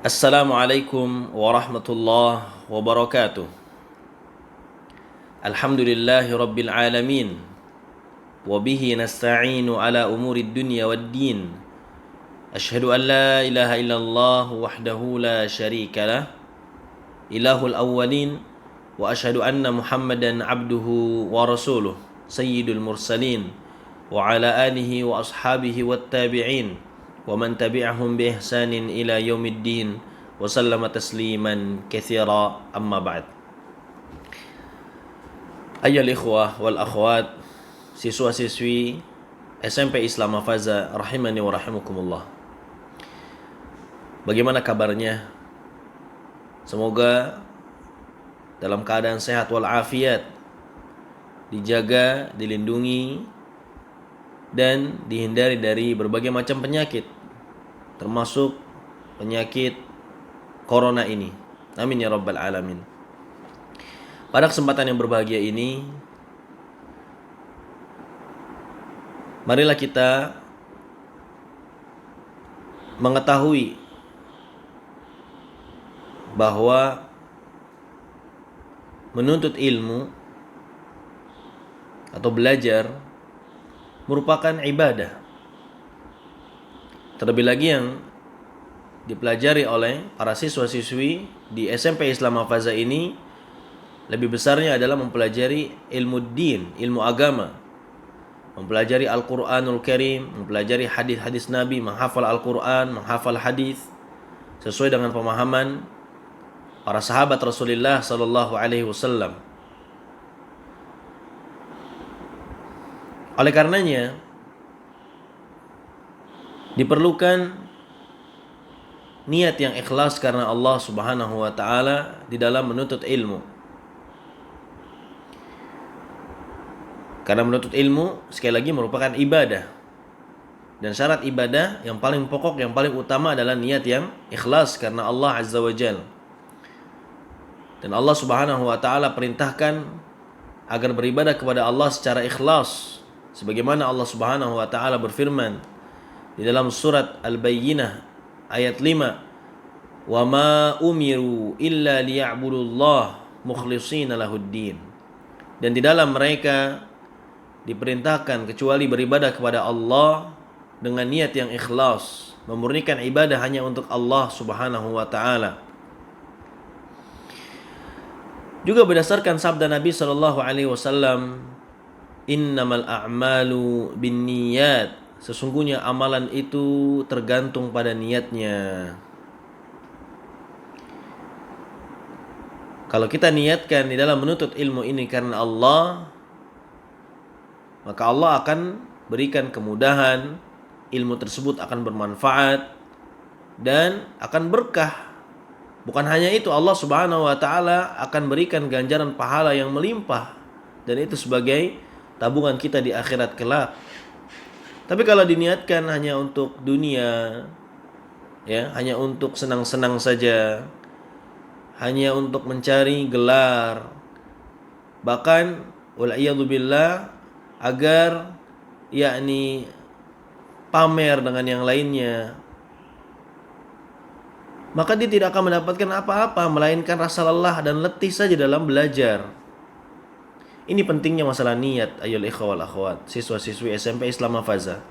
Assalamualaikum warahmatullahi wabarakatuh. Alhamdulillahi rabbil alamin. Wabihi nasta'inu ala umurid dunya wad din. Ashhadu an la ilaha illallah wahdahu la syarika lah. Ilahul awwalin. Wa ashhadu anna Muhammadan abduhu wa rasuluh. Sayyidul mursalin. Wa ala alihi wa ashabihi wat tabi'in. ومن تبعهم بإحسان إلى يوم الدين وسلم تسليما كثيرا أما بعد. أيها الإخوة والأخوات, siswa-siswi SMP Islam Mafaza rahimani wa rahimakumullah. Bagaimana kabarnya? Semoga dalam keadaan sehat walafiat, dijaga, dilindungi dan dihindari dari berbagai macam penyakit, termasuk penyakit corona ini. Amin ya rabbal alamin. Pada kesempatan yang berbahagia ini, marilah kita mengetahui bahwa menuntut ilmu atau belajar merupakan ibadah. Terlebih lagi yang dipelajari oleh para siswa-siswi di SMP Islam Mafaza ini lebih besarnya adalah mempelajari ilmu din, ilmu agama, mempelajari Al-Quranul Karim, mempelajari hadis-hadis Nabi, menghafal Al-Quran, menghafal hadis sesuai dengan pemahaman para sahabat Rasulullah sallallahu alaihi wasallam. Oleh karenanya diperlukan niat yang ikhlas karena Allah Subhanahu wa taala di dalam menuntut ilmu. Karena menuntut ilmu sekali lagi merupakan ibadah. Dan syarat ibadah yang paling pokok, yang paling utama adalah niat yang ikhlas karena Allah Azza wa Jalla. Dan Allah Subhanahu wa taala perintahkan agar beribadah kepada Allah secara ikhlas. Sebagaimana Allah Subhanahu wa taala berfirman di dalam surat Al-Bayyinah ayat 5, "Wa ma umiru illa liya'budullah mukhlishina lahuddin." Dan di dalam mereka diperintahkan kecuali beribadah kepada Allah dengan niat yang ikhlas, memurnikan ibadah hanya untuk Allah Subhanahu wa taala. Juga berdasarkan sabda Nabi sallallahu alaihi wasallam, "Innamal a'malu binniyat." Sesungguhnya amalan itu tergantung pada niatnya. Kalau kita niatkan di dalam menuntut ilmu ini karena Allah, maka Allah akan berikan kemudahan, ilmu tersebut akan bermanfaat dan akan berkah. Bukan hanya itu, Allah Subhanahu wa taala akan berikan ganjaran pahala yang melimpah, dan itu sebagai tabungan kita di akhirat kelak. Tapi kalau diniatkan hanya untuk dunia, ya, hanya untuk senang-senang saja, hanya untuk mencari gelar, bahkan wal'iyadzubillah agar yakni pamer dengan yang lainnya, maka dia tidak akan mendapatkan apa-apa melainkan rasa lelah dan letih saja dalam belajar. Ini pentingnya masalah niat, ayyuhal ikhwah wal akhwat, siswa-siswi SMP Islam Mafaza.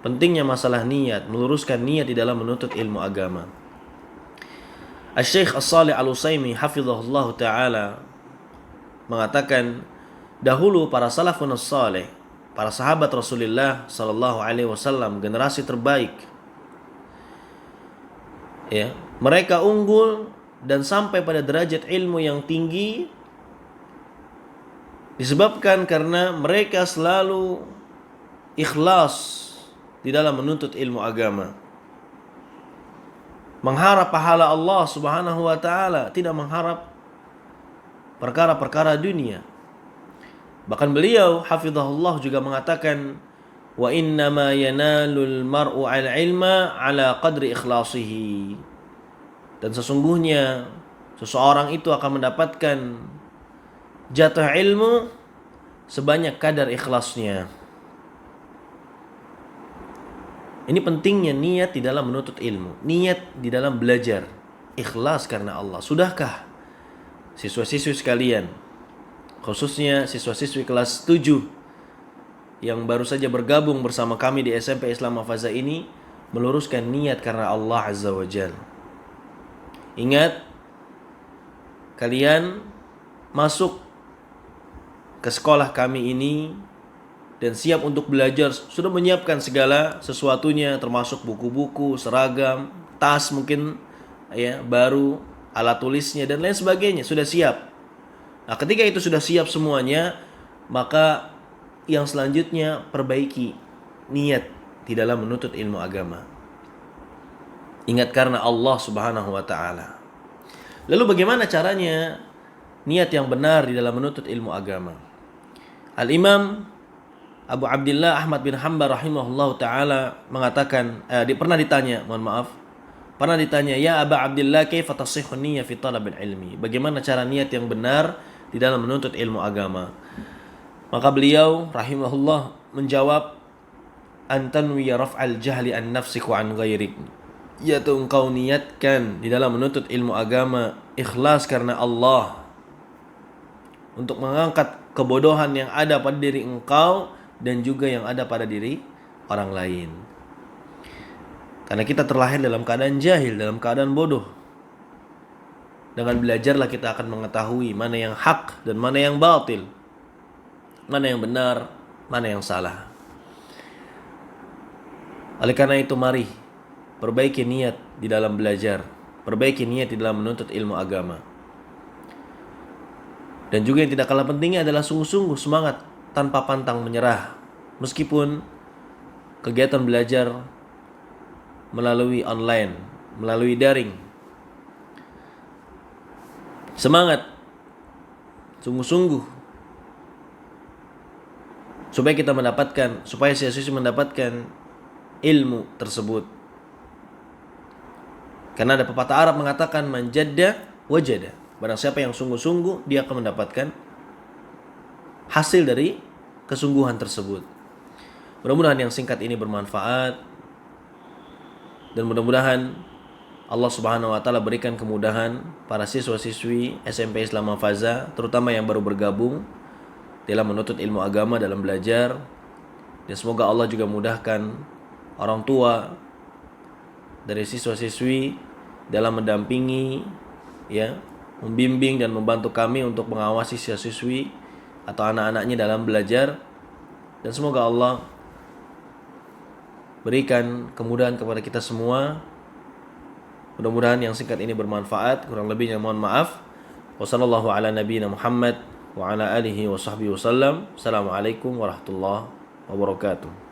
Pentingnya masalah niat, meluruskan niat di dalam menuntut ilmu agama. Asy-Syaikh As-Shalih Al-Utsaimin hafizahullah taala mengatakan, dahulu para salafun as-salih, para sahabat Rasulullah sallallahu alaihi wasallam, generasi terbaik, ya, mereka unggul dan sampai pada derajat ilmu yang tinggi disebabkan karena mereka selalu ikhlas di dalam menuntut ilmu agama, mengharap pahala Allah Subhanahu wa taala, tidak mengharap perkara-perkara dunia. Bahkan beliau hafizahullah juga mengatakan, wa innama yanalul mar'u al-ilma ala qadri ikhlasihi. Dan sesungguhnya seseorang itu akan mendapatkan jatuh ilmu sebanyak kadar ikhlasnya. Ini pentingnya niat di dalam menuntut ilmu, niat di dalam belajar. ikhlas karena Allah. Sudahkah siswa-siswi sekalian, khususnya siswa-siswi kelas 7 yang baru saja bergabung bersama kami di SMP Islam Mafaza ini, meluruskan niat karena Allah Azza wa Jalla. Ingat, kalian masuk ke sekolah kami ini dan siap untuk belajar, sudah menyiapkan segala sesuatunya, termasuk buku-buku, seragam, tas mungkin ya baru, alat tulisnya dan lain sebagainya sudah siap. Nah, ketika itu sudah siap semuanya, maka yang selanjutnya perbaiki niat di dalam menuntut ilmu agama. Ingat karena Allah Subhanahu wa taala. Lalu bagaimana caranya niat yang benar di dalam menuntut ilmu agama? Al-Imam Abu Abdullah Ahmad bin Hanbal rahimahullah taala mengatakan, pernah ditanya, ya Aba Abdullah, kaifa tasihhu niyyah fi talabil ilmi? Bagaimana cara niat yang benar di dalam menuntut ilmu agama? Maka beliau rahimahullah menjawab, antanwi raf'al jahli an nafsik wa an ghairik. Yaitu engkau niatkan di dalam menuntut ilmu agama ikhlas karena Allah, untuk mengangkat kebodohan yang ada pada diri engkau dan juga yang ada pada diri orang lain. Karena kita terlahir dalam keadaan jahil, dalam keadaan bodoh. Dengan belajarlah kita akan mengetahui mana yang hak dan mana yang batil, mana yang benar, mana yang salah. Oleh karena itu, mari perbaiki niat di dalam belajar, perbaiki niat di dalam menuntut ilmu agama. Dan juga yang tidak kalah pentingnya adalah sungguh-sungguh semangat tanpa pantang menyerah. Meskipun kegiatan belajar melalui online, melalui daring. Semangat, sungguh-sungguh, supaya siswa-siswi mendapatkan ilmu tersebut. Karena ada pepatah Arab mengatakan, man jadda wajada. Barang siapa yang sungguh-sungguh, dia akan mendapatkan hasil dari kesungguhan tersebut. Mudah-mudahan yang singkat ini bermanfaat, dan mudah-mudahan Allah Subhanahu wa taala berikan kemudahan para siswa-siswi SMP Islam Mafaza, terutama yang baru bergabung dalam menuntut ilmu agama, dalam belajar. Dan semoga Allah juga mudahkan orang tua dari siswa-siswi dalam mendampingi, membimbing dan membantu kami untuk mengawasi siswa-siswi atau anak-anaknya dalam belajar. Dan semoga Allah berikan kemudahan kepada kita semua. Mudah-mudahan yang singkat ini bermanfaat. Kurang lebihnya mohon maaf. Wassallallahu ala nabiyina Muhammad wa ala alihi wa sahbihi wasallam. Assalamualaikum warahmatullahi wabarakatuh.